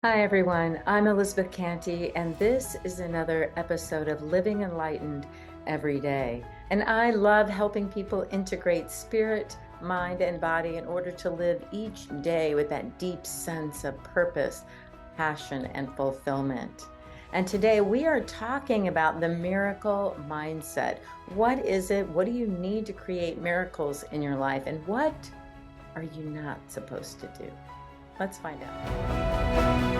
Hi, everyone. I'm Elizabeth Canty, and this is another episode of Living Enlightened Every Day. And I love helping people integrate spirit, mind, and body in order to live each day with that deep sense of purpose, passion, and fulfillment. And today we are talking about the miracle mindset. What is it? What do you need to create miracles in your life? And what are you not supposed to do? Let's find out.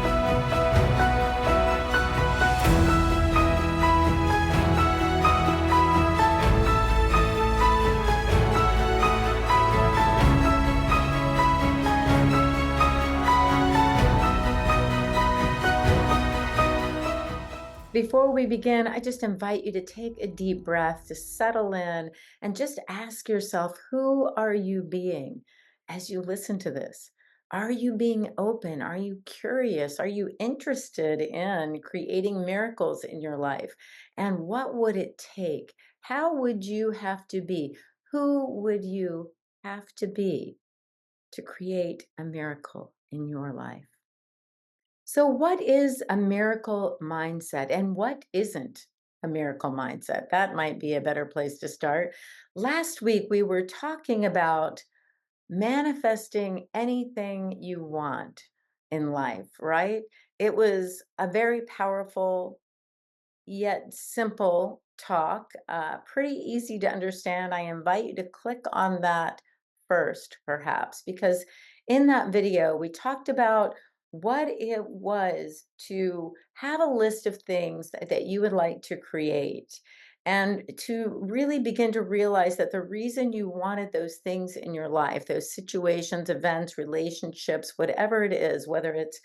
Before we begin, I just invite you to take a deep breath, to settle in, and just ask yourself, who are you being as you listen to this? Are you being open? Are you curious? Are you interested in creating miracles in your life? And what would it take? How would you have to be? Who would you have to be to create a miracle in your life? So, what is a miracle mindset and what isn't a miracle mindset? That might be a better place to start. Last week, we were talking about manifesting anything you want in life, right? It was a very powerful yet simple talk, pretty easy to understand. I invite you to click on that first, perhaps, because in that video, we talked about what it was to have a list of things that you would like to create. And to really begin to realize that the reason you wanted those things in your life, those situations, events, relationships, whatever it is, whether it's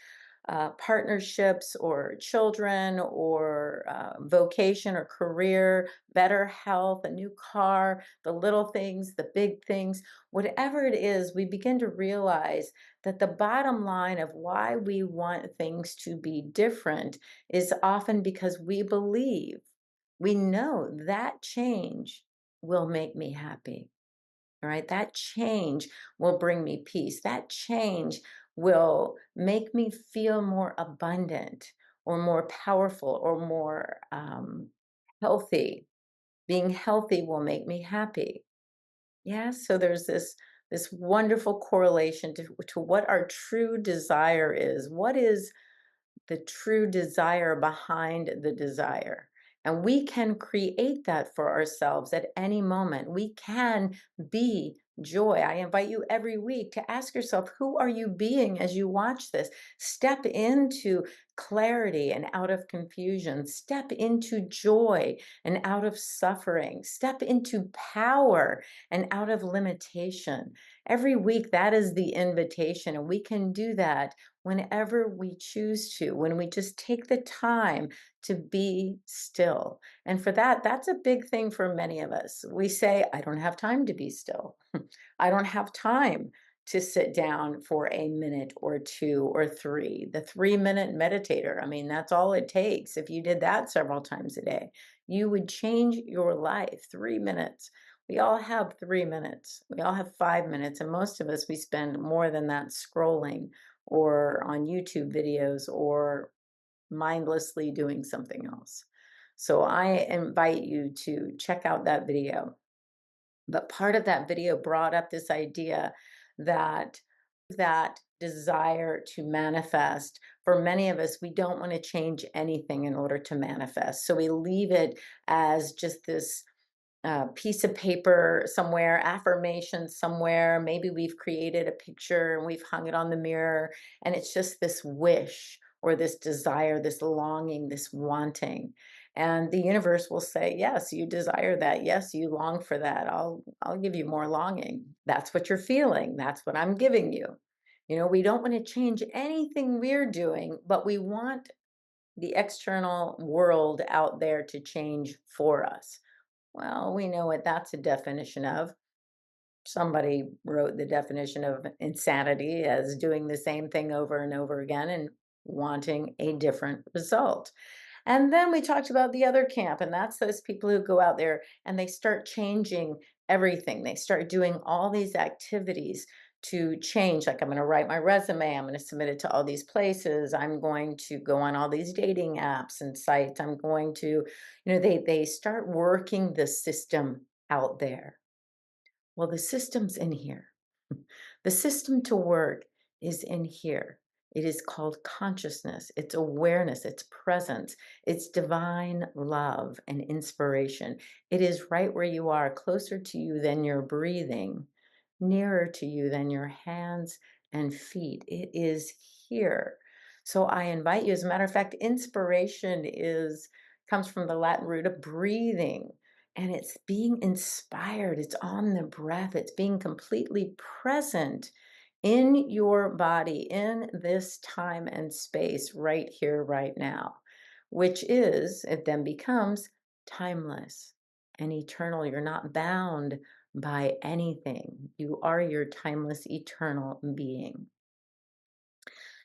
partnerships or children or vocation or career, better health, a new car, the little things, the big things, whatever it is, we begin to realize that the bottom line of why we want things to be different is often because we believe, we know that change will make me happy. All right, that change will bring me peace. That change will make me feel more abundant or more powerful or more healthy. Being healthy will make me happy. Yeah, so there's this wonderful correlation to what our true desire is. What is the true desire behind the desire? And we can create that for ourselves at any moment. We can be joy. I invite you every week to ask yourself, who are you being as you watch this? Step into clarity and out of confusion. Step into joy and out of suffering. Step into power and out of limitation. Every week, that is the invitation. And we can do that whenever we choose to, when we just take the time to be still. And for that, that's a big thing for many of us. We say, I don't have time to be still. I don't have time to sit down for a minute or two or three. The 3 minute meditator, I mean, that's all it takes. If you did that several times a day, you would change your life. 3 minutes. We all have 3 minutes. We all have 5 minutes. And most of us, we spend more than that scrolling or on YouTube videos or mindlessly doing something else. So I invite you to check out that video. But part of that video brought up this idea that that desire to manifest, for many of us, we don't want to change anything in order to manifest. So we leave it as just this piece of paper somewhere, affirmation somewhere. Maybe we've created a picture and we've hung it on the mirror, and it's just this wish or this desire, this longing, this wanting. And the universe will say, yes, you desire that. Yes, you long for that. I'll give you more longing. That's what you're feeling. That's what I'm giving you. You know, we don't want to change anything we're doing, but we want the external world out there to change for us. Well, we know what that's a definition of. Somebody wrote the definition of insanity as doing the same thing over and over again and wanting a different result. And then we talked about the other camp, and that's those people who go out there and they start changing everything. They start doing all these activities to change. Like, I'm going to write my resume, I'm going to submit it to all these places, I'm going to go on all these dating apps and sites, I'm going to, they start working the system out there. Well, the system's in here. The system to work is in here. It is called consciousness, it's awareness, it's presence, it's divine love and inspiration. It is right where you are, closer to you than your breathing, nearer to you than your hands and feet. It is here. So I invite you, as a matter of fact, inspiration is comes from the Latin root of breathing. And it's being inspired, it's on the breath, it's being completely present in your body in this time and space right here, right now, which is, it then becomes timeless and eternal. You're not bound by anything. You are your timeless, eternal being.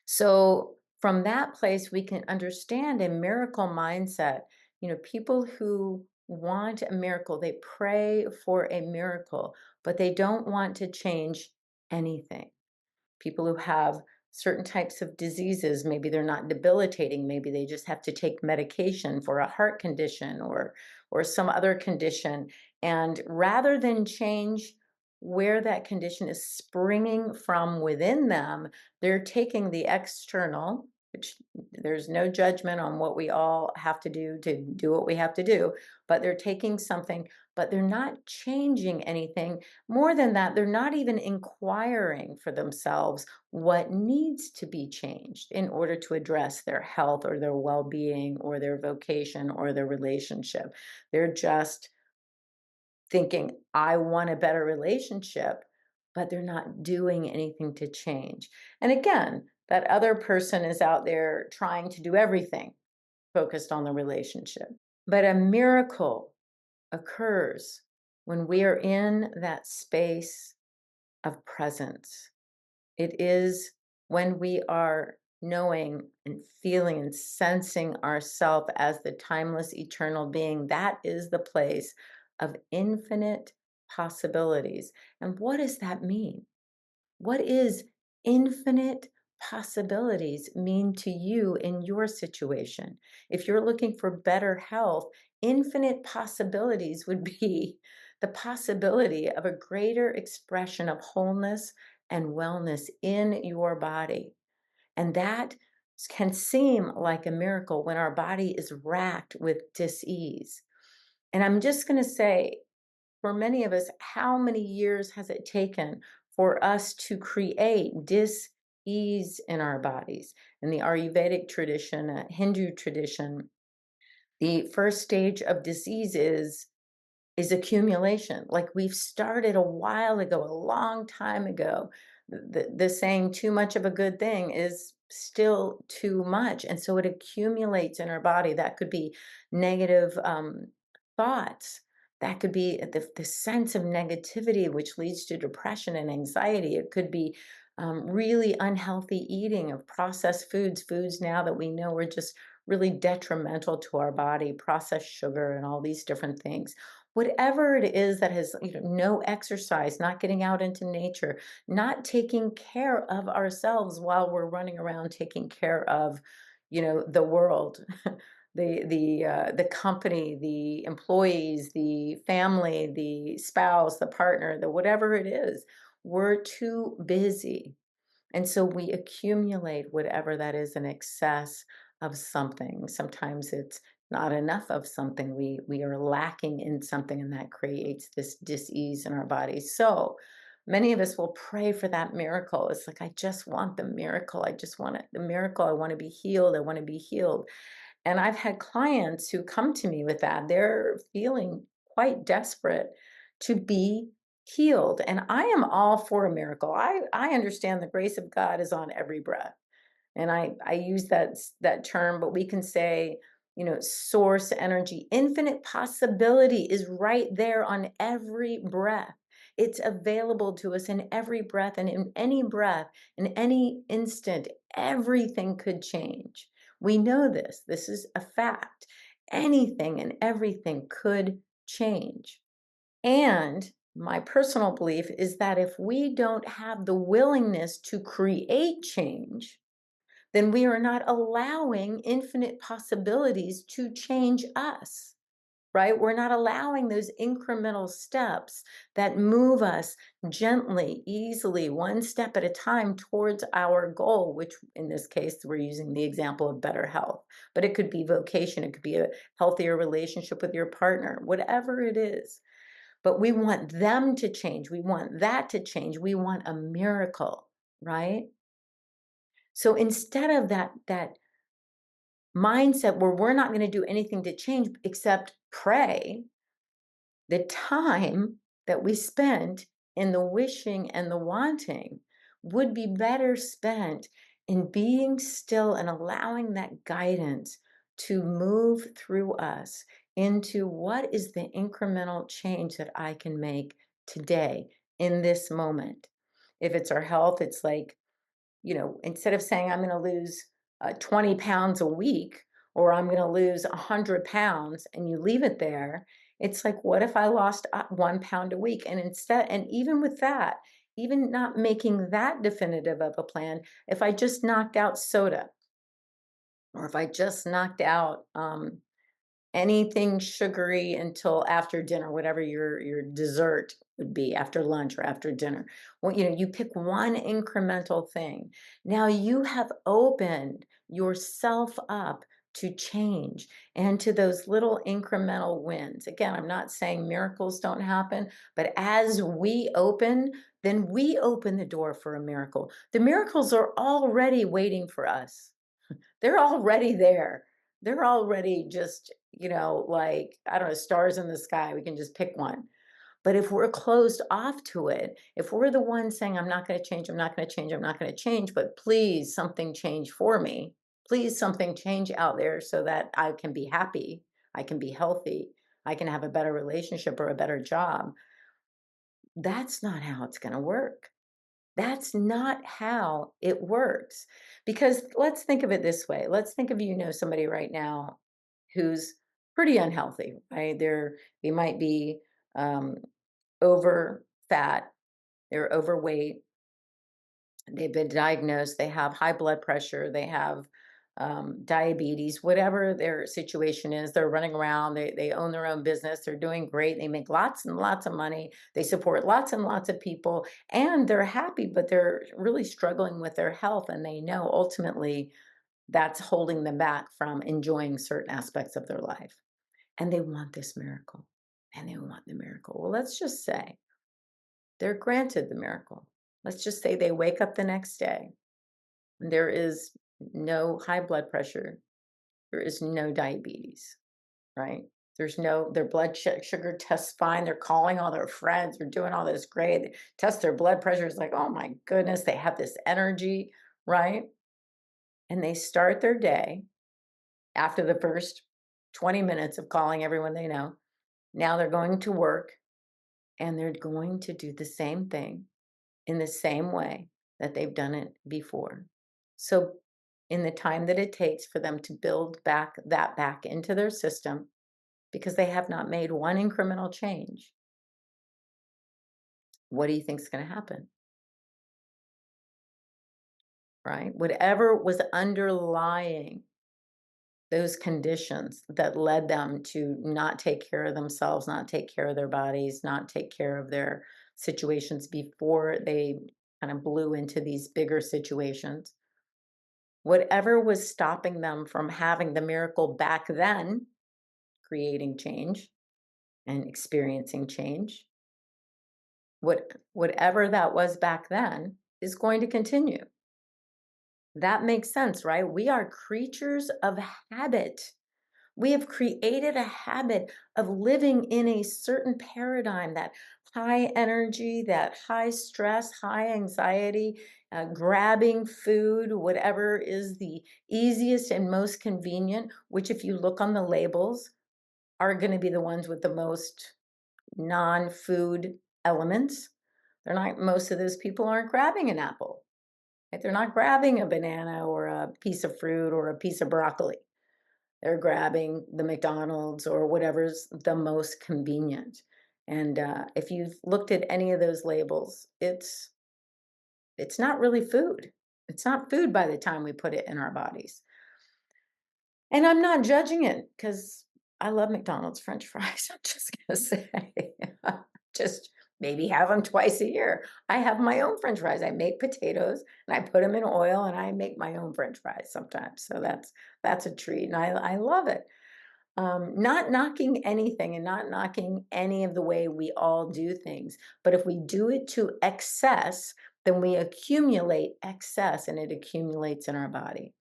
So from that place, we can understand a miracle mindset. People who want a miracle, they pray for a miracle, but they don't want to change anything. People who have certain types of diseases, maybe they're not debilitating, maybe they just have to take medication for a heart condition or some other condition. And rather than change where that condition is springing from within them, they're taking the external, which there's no judgment on what we all have to do what we have to do, but they're taking something, but they're not changing anything. More than that, they're not even inquiring for themselves what needs to be changed in order to address their health or their well-being or their vocation or their relationship. They're just thinking, I want a better relationship, but they're not doing anything to change. And again, that other person is out there trying to do everything focused on the relationship. But a miracle occurs when we are in that space of presence. It is when we are knowing and feeling and sensing ourself as the timeless, eternal being. That is the place of infinite possibilities. And what does that mean? What is infinite possibilities mean to you in your situation? If you're looking for better health, infinite possibilities would be the possibility of a greater expression of wholeness and wellness in your body. And that can seem like a miracle when our body is racked with dis-ease. And I'm just going to say, for many of us, how many years has it taken for us to create dis-ease in our bodies? In the Ayurvedic tradition, Hindu tradition, the first stage of disease is accumulation. Like, we've started a while ago, a long time ago. The saying, too much of a good thing is still too much. And so it accumulates in our body. That could be negative thoughts. That could be the sense of negativity, which leads to depression and anxiety. It could be really unhealthy eating of processed foods now that we know are just really detrimental to our body, processed sugar and all these different things. Whatever it is that has, no exercise, not getting out into nature, not taking care of ourselves while we're running around taking care of, the world, the company, the employees, the family, the spouse, the partner, the whatever it is, we're too busy. And so we accumulate whatever that is in excess of something. Sometimes it's not enough of something. We are lacking in something, and that creates this dis-ease in our bodies. So many of us will pray for that miracle. It's like, I just want the miracle. I just want it, the miracle. I want to be healed. I want to be healed. And I've had clients who come to me with that. They're feeling quite desperate to be healed. And I am all for a miracle. I understand the grace of God is on every breath. And I use that term, but we can say, source energy, infinite possibility is right there on every breath. It's available to us in every breath, and in any breath, in any instant, everything could change. We know this. This is a fact. Anything and everything could change. And My personal belief is that if we don't have the willingness to create change, then we are not allowing infinite possibilities to change us, right? We're not allowing those incremental steps that move us gently, easily, one step at a time towards our goal, which in this case, we're using the example of better health, but it could be vocation, it could be a healthier relationship with your partner, whatever it is. But we want them to change. We want that to change. We want a miracle, right? So instead of that mindset where we're not going to do anything to change except pray, the time that we spent in the wishing and the wanting would be better spent in being still and allowing that guidance to move through us into what is the incremental change that I can make today in this moment. If it's our health, it's like, instead of saying I'm going to lose 20 pounds a week or I'm going to lose 100 pounds and you leave it there, it's like, what if I lost 1 pound a week? And instead, and even with that, even not making that definitive of a plan, if I just knocked out soda or if I just knocked out anything sugary until after dinner, whatever your dessert would be after lunch or after dinner. Well, you pick one incremental thing. Now you have opened yourself up to change and to those little incremental wins. Again, I'm not saying miracles don't happen, but as we open, then we open the door for a miracle. The miracles are already waiting for us. They're already there. They're already just, like, I don't know, stars in the sky. We can just pick one. But if we're closed off to it, if we're the one saying, I'm not going to change, I'm not going to change, I'm not going to change, but please something change for me. Please something change out there so that I can be happy, I can be healthy, I can have a better relationship or a better job. That's not how it's going to work. That's not how it works. Because let's think of it this way. Let's think of somebody right now who's pretty unhealthy, right? They might be um, over fat, they're overweight, they've been diagnosed, they have high blood pressure, they have diabetes, whatever their situation is, they're running around, they own their own business, they're doing great, they make lots and lots of money, they support lots and lots of people, and they're happy, but they're really struggling with their health. And they know ultimately that's holding them back from enjoying certain aspects of their life. And they want this miracle and they want the miracle. Well, let's just say they're granted the miracle. Let's just say they wake up the next day. There is no high blood pressure. There is no diabetes, right? Their blood sugar tests fine. They're calling all their friends. They're doing all this great. They test their blood pressure. It's like, oh my goodness, they have this energy, right? And they start their day after the first 20 minutes of calling everyone they know. Now they're going to work and they're going to do the same thing in the same way that they've done it before. So, in the time that it takes for them to build back into their system, because they have not made one incremental change, what do you think is going to happen? Right? Whatever was underlying those conditions that led them to not take care of themselves, not take care of their bodies, not take care of their situations before they kind of blew into these bigger situations. Whatever was stopping them from having the miracle back then, creating change and experiencing change, whatever that was back then is going to continue. That makes sense, right? We are creatures of habit. We have created a habit of living in a certain paradigm, that high energy, that high stress, high anxiety, grabbing food, whatever is the easiest and most convenient, which, if you look on the labels, are going to be the ones with the most non food elements. They're not, most of those people aren't grabbing an apple, right? They're not grabbing a banana or a piece of fruit or a piece of broccoli. They're grabbing the McDonald's or whatever's the most convenient. And if you've looked at any of those labels, it's not really food. It's not food by the time we put it in our bodies. And I'm not judging it because I love McDonald's French fries. I'm just gonna say, just maybe have them twice a year. I have my own French fries. I make potatoes and I put them in oil, and I make my own French fries sometimes. So that's a treat, and I love it. Not knocking anything and not knocking any of the way we all do things. But if we do it to excess, then we accumulate excess and it accumulates in our body.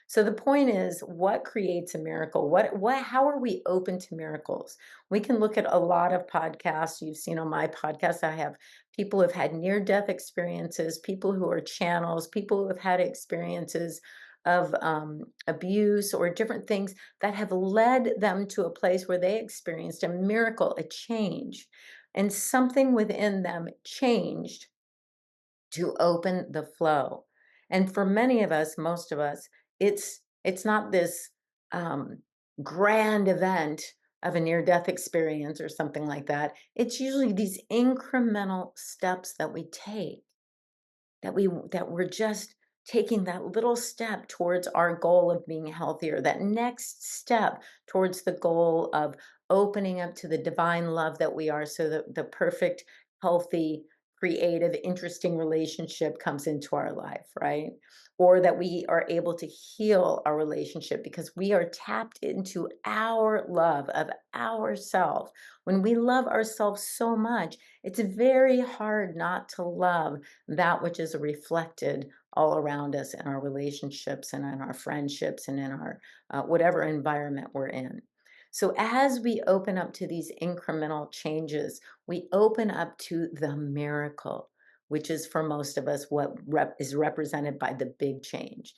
So the point is, what creates a miracle? How are we open to miracles? We can look at a lot of podcasts. You've seen on my podcast, I have people who have had near death experiences, people who are channels, people who have had experiences of abuse or different things that have led them to a place where they experienced a miracle, a change, and something within them changed to open the flow. And for many of us, most of us, it's not this um, grand event of a near death experience or something like that. It's usually these incremental steps that we take, that we're just taking that little step towards our goal of being healthier, that next step towards the goal of opening up to the divine love that we are, so that the perfect, healthy, creative, interesting relationship comes into our life, right? Or that we are able to heal our relationship because we are tapped into our love of ourself. When we love ourselves so much, it's very hard not to love that which is reflected all around us in our relationships and in our friendships and in our whatever environment we're in. So, as we open up to these incremental changes, we open up to the miracle, which is for most of us what is represented by the big change.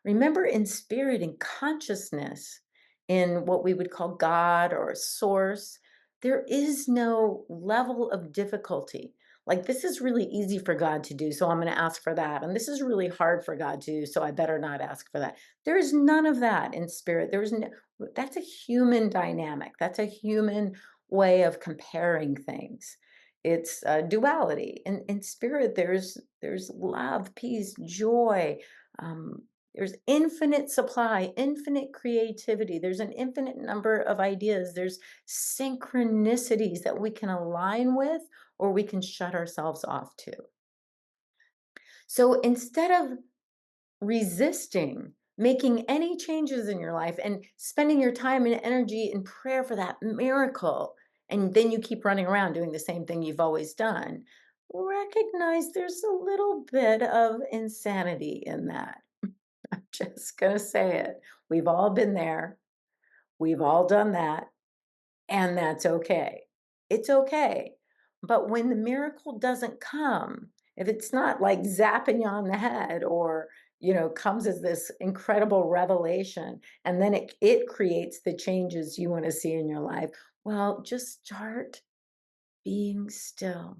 Remember, in spirit and consciousness, in what we would call God or source, there is no level of difficulty. Like, this is really easy for God to do, so I'm going to ask for that. And this is really hard for God to do, so I better not ask for that. There is none of that in spirit. There is no, that's a human dynamic. That's a human way of comparing things. It's duality. In spirit, there's love, peace, joy. Um, there's infinite supply, infinite creativity. There's an infinite number of ideas. There's synchronicities that we can align with or we can shut ourselves off to. So instead of resisting making any changes in your life and spending your time and energy in prayer for that miracle, and then you keep running around doing the same thing you've always done, recognize there's a little bit of insanity in that. I'm just going to say it. We've all been there. We've all done that. And that's okay. It's okay. But when the miracle doesn't come, if it's not like zapping you on the head or, comes as this incredible revelation, and then it creates the changes you want to see in your life, well, just start being still,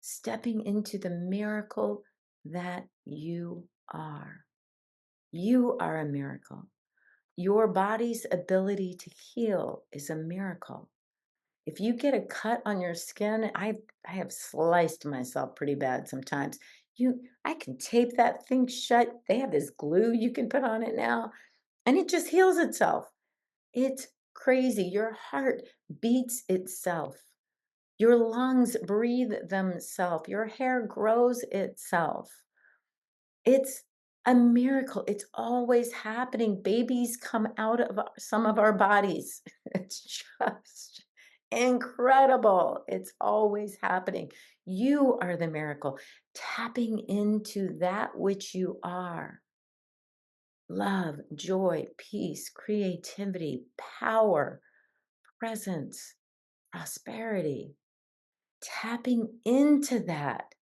stepping into the miracle that you are. You are a miracle. Your body's ability to heal is a miracle. If you get a cut on your skin, I have sliced myself pretty bad sometimes. I can tape that thing shut. They have this glue you can put on it now, and it just heals itself. It's crazy. Your heart beats itself. Your lungs breathe themselves. Your hair grows itself. It's a miracle. It's always happening. Babies come out of some of our bodies. It's just incredible. It's always happening. You are the miracle, tapping into that which you are: love, joy, peace, creativity, power, presence, prosperity. Tapping into that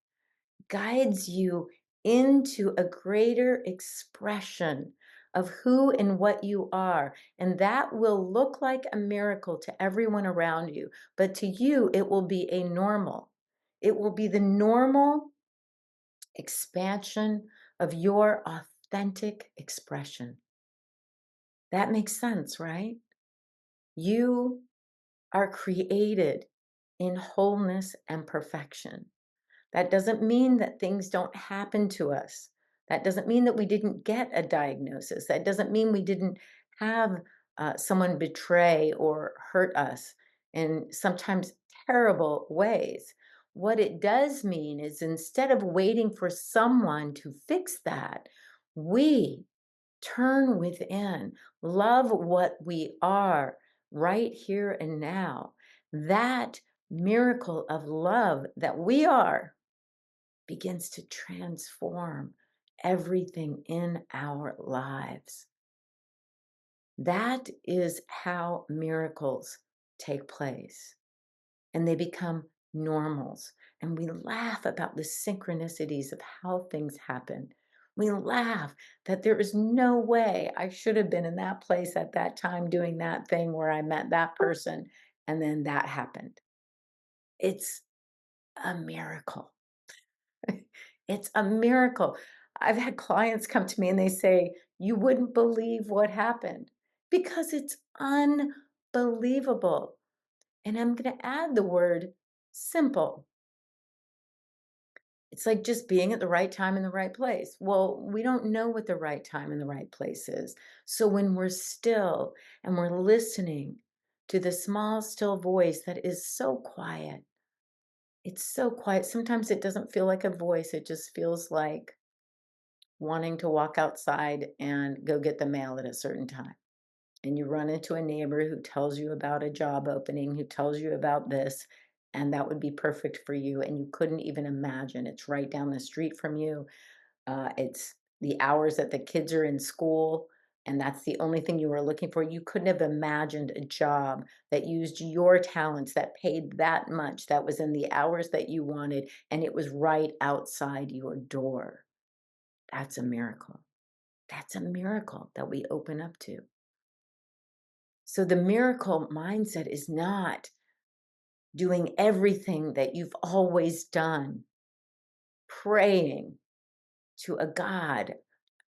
guides you into a greater expression of who and what you are. And that will look like a miracle to everyone around you. But to you, it will be a normal. It will be the normal expansion of your authentic expression. That makes sense, right? You are created in wholeness and perfection. That doesn't mean that things don't happen to us. That doesn't mean that we didn't get a diagnosis. That doesn't mean we didn't have someone betray or hurt us in sometimes terrible ways. What it does mean is instead of waiting for someone to fix that, we turn within, love what we are right here and now. That miracle of love that we are begins to transform everything in our lives. That is how miracles take place, and they become normals. And we laugh about the synchronicities of how things happen. We laugh that there is no way I should have been in that place at that time doing that thing where I met that person, and then that happened. It's a miracle. It's a miracle. I've had clients come to me and they say, "You wouldn't believe what happened," because it's unbelievable. And I'm going to add the word simple. It's like just being at the right time in the right place. Well, we don't know what the right time and the right place is. So when we're still and we're listening to the small, still voice that is so quiet, it's so quiet. Sometimes it doesn't feel like a voice, it just feels like wanting to walk outside and go get the mail at a certain time. And you run into a neighbor who tells you about a job opening, who tells you about this, and that would be perfect for you. And you couldn't even imagine. It's right down the street from you. It's the hours that the kids are in school, and that's the only thing you were looking for. You couldn't have imagined a job that used your talents, that paid that much, that was in the hours that you wanted, and it was right outside your door. That's a miracle. That's a miracle that we open up to. So the miracle mindset is not doing everything that you've always done, praying to a God,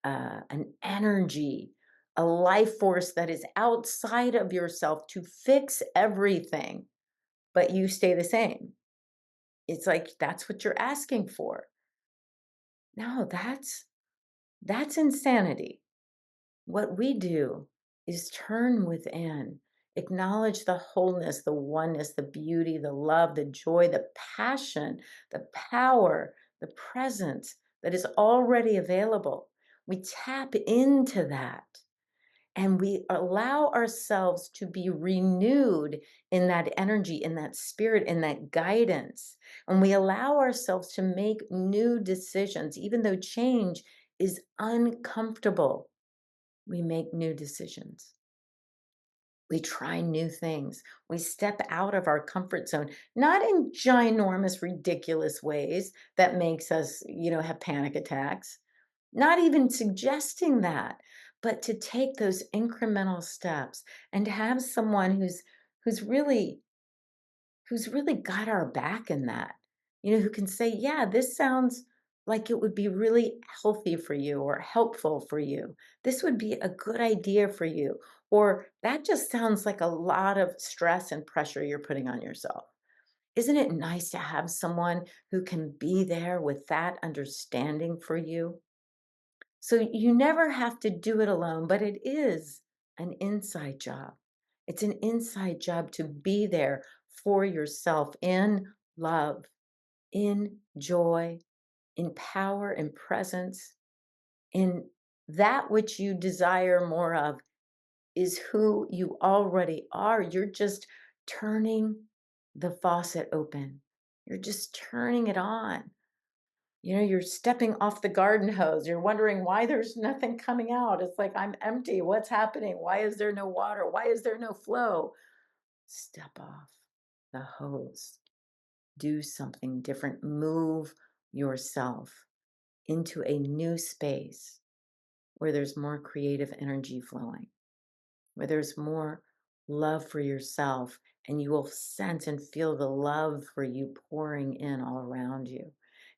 an energy, a life force that is outside of yourself to fix everything, but you stay the same. It's like that's what you're asking for. No, that's insanity. What we do is turn within, acknowledge the wholeness, the oneness, the beauty, the love, the joy, the passion, the power, the presence that is already available. We tap into that and we allow ourselves to be renewed in that energy, in that spirit, in that guidance. And we allow ourselves to make new decisions, even though change is uncomfortable. We make new decisions. We try new things. We step out of our comfort zone, not in ginormous, ridiculous ways that makes us, have panic attacks. Not even suggesting that, but to take those incremental steps and to have someone who's really who's really got our back in that, who can say, yeah, this sounds like it would be really healthy for you or helpful for you. This would be a good idea for you. Or that just sounds like a lot of stress and pressure you're putting on yourself. Isn't it nice to have someone who can be there with that understanding for you? So you never have to do it alone, but it is an inside job. It's an inside job to be there for yourself in love, in joy, in power, in presence, in that which you desire more of is who you already are. You're just turning the faucet open. You're just turning it on. You're stepping off the garden hose. You're wondering why there's nothing coming out. It's like, I'm empty. What's happening? Why is there no water? Why is there no flow? Step off the hose. Do something different. Move yourself into a new space where there's more creative energy flowing, where there's more love for yourself, and you will sense and feel the love for you pouring in all around you.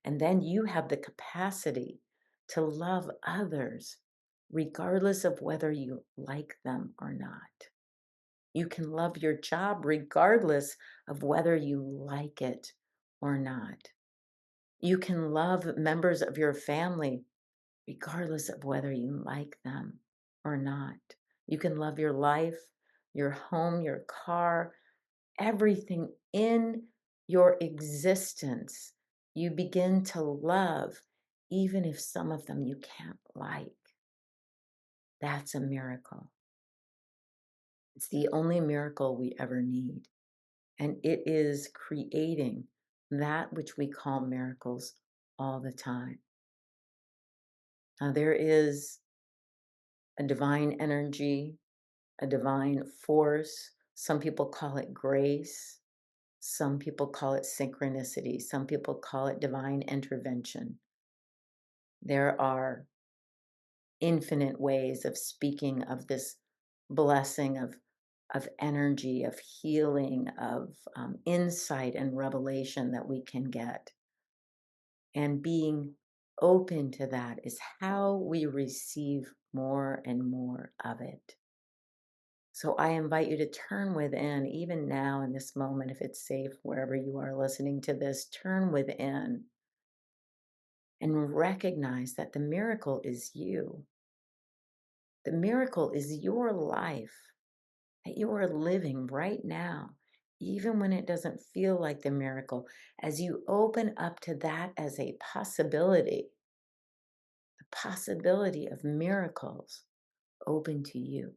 And then you have the capacity to love others, regardless of whether you like them or not. You can love your job regardless of whether you like it or not. You can love members of your family regardless of whether you like them or not. You can love your life, your home, your car, everything in your existence. You begin to love, even if some of them you can't like. That's a miracle. It's the only miracle we ever need. And it is creating that which we call miracles all the time. Now, there is a divine energy, a divine force. Some people call it grace. Some people call it synchronicity. Some people call it divine intervention. There are infinite ways of speaking of this blessing of energy, of healing, of insight and revelation that we can get. And being open to that is how we receive more and more of it. So I invite you to turn within, even now in this moment, if it's safe, wherever you are listening to this, turn within and recognize that the miracle is you. The miracle is your life that you are living right now, even when it doesn't feel like the miracle. As you open up to that as a possibility, the possibility of miracles open to you.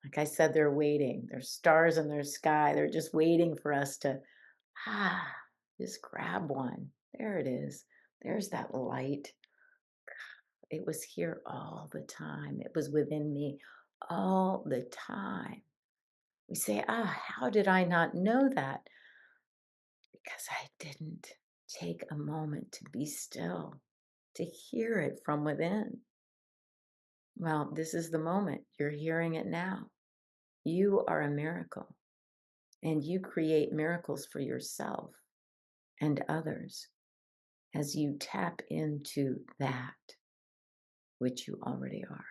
Like I said, they're waiting. There's stars in their sky. They're just waiting for us to, ah, just grab one. There it is. There's that light. It was here all the time. It was within me all the time. We say, how did I not know that? Because I didn't take a moment to be still, to hear it from within. Well, this is the moment. You're hearing it now. You are a miracle, and you create miracles for yourself and others as you tap into that which you already are.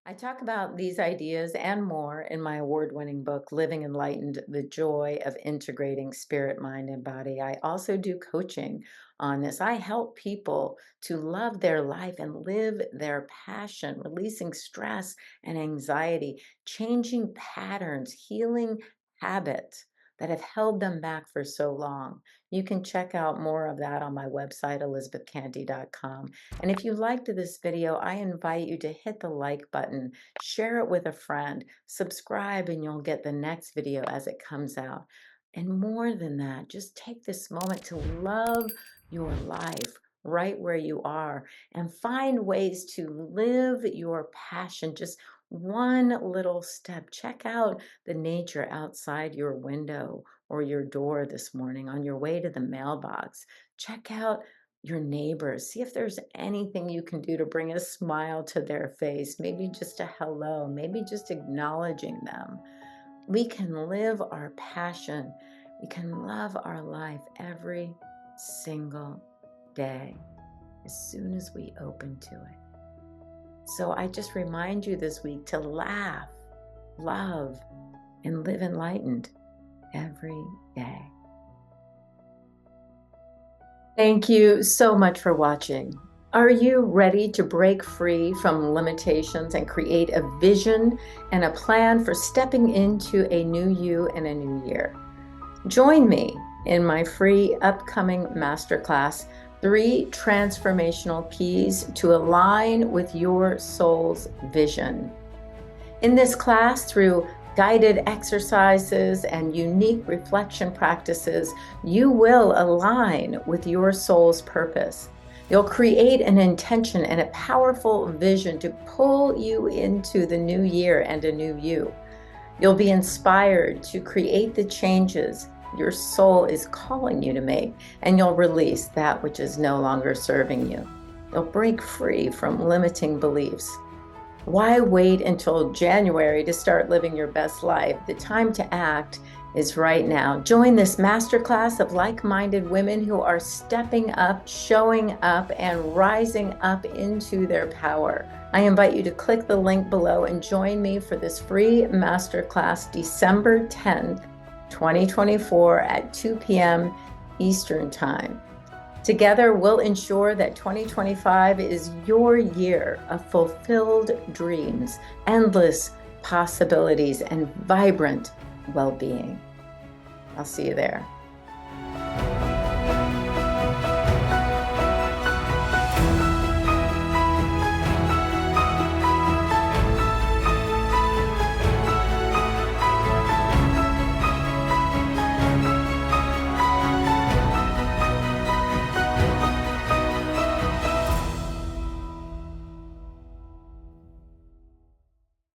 I talk about these ideas and more in my award-winning book, Living Enlightened, The Joy of Integrating Spirit, Mind, and Body. I also do coaching on this. I help people to love their life and live their passion, releasing stress and anxiety, changing patterns, healing habits that have held them back for so long. You can check out more of that on my website, elizabethcanty.com. And if you liked this video, I invite you to hit the like button, share it with a friend, subscribe, and you'll get the next video as it comes out. And more than that, just take this moment to love your life right where you are and find ways to live your passion. Just one little step. Check out the nature outside your window or your door this morning on your way to the mailbox. Check out your neighbors. See if there's anything you can do to bring a smile to their face. Maybe just a hello, maybe just acknowledging them. We can live our passion. We can love our life every single day as soon as we open to it. So I just remind you this week to laugh, love, and live enlightened every day. Thank you so much for watching. Are you ready to break free from limitations and create a vision and a plan for stepping into a new you in a new year? Join me in my free upcoming masterclass, 3 transformational keys to align with your soul's vision. In this class, through guided exercises and unique reflection practices, you will align with your soul's purpose. You'll create an intention and a powerful vision to pull you into the new year and a new you. You'll be inspired to create the changes your soul is calling you to make, and you'll release that which is no longer serving you. You'll break free from limiting beliefs. Why wait until January to start living your best life? The time to act is right now. Join this masterclass of like-minded women who are stepping up, showing up, and rising up into their power. I invite you to click the link below and join me for this free masterclass December 10th, 2024 at 2 p.m. Eastern Time. Together, we'll ensure that 2025 is your year of fulfilled dreams, endless possibilities, and vibrant well-being. I'll see you there.